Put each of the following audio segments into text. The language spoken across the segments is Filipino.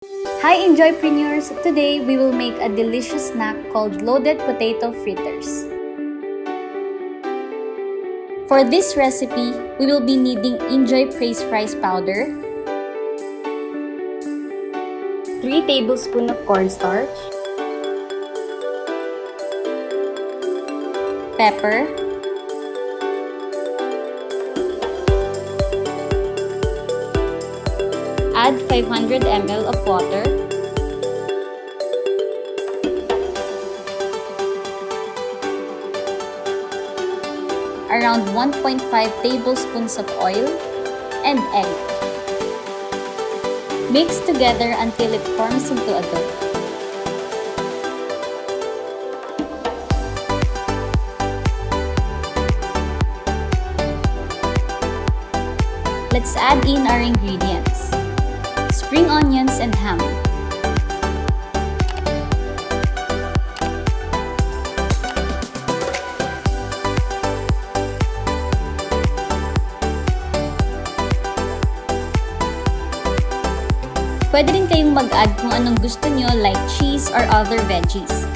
Hi inJoypreneurs! Today we will make a delicious snack called loaded potato fritters. For this recipe, we will be needing inJoy praise rice powder, 3 tablespoons of cornstarch, pepper, add 500 ml of water, around 1.5 tablespoons of oil, and egg. Mix together until it forms into a dough. Let's add in our ingredients: spring onions and ham, pwede rin kayong mag-add kung anong gusto nyo like cheese or other veggies.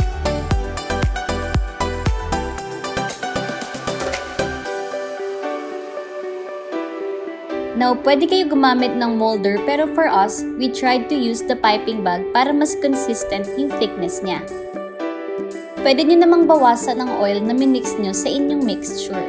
Now, pwede kayo gumamit ng molder pero for us, we tried to use the piping bag para mas consistent yung thickness niya. Pwede nyo namang bawasan ang oil na minix nyo sa inyong mixture.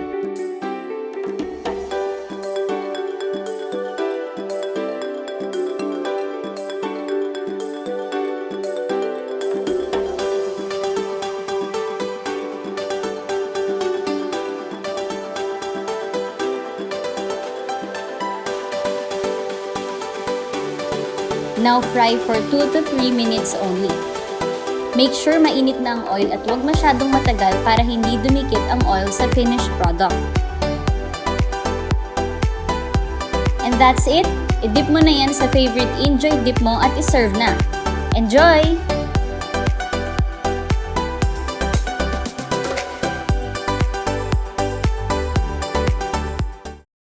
Now fry for 2 to 3 minutes only. Make sure mainit na ang oil at huwag masyadong matagal para hindi dumikit ang oil sa finished product. And that's it! I-dip mo na yan sa favorite inJoy dip mo at iserve na. Enjoy!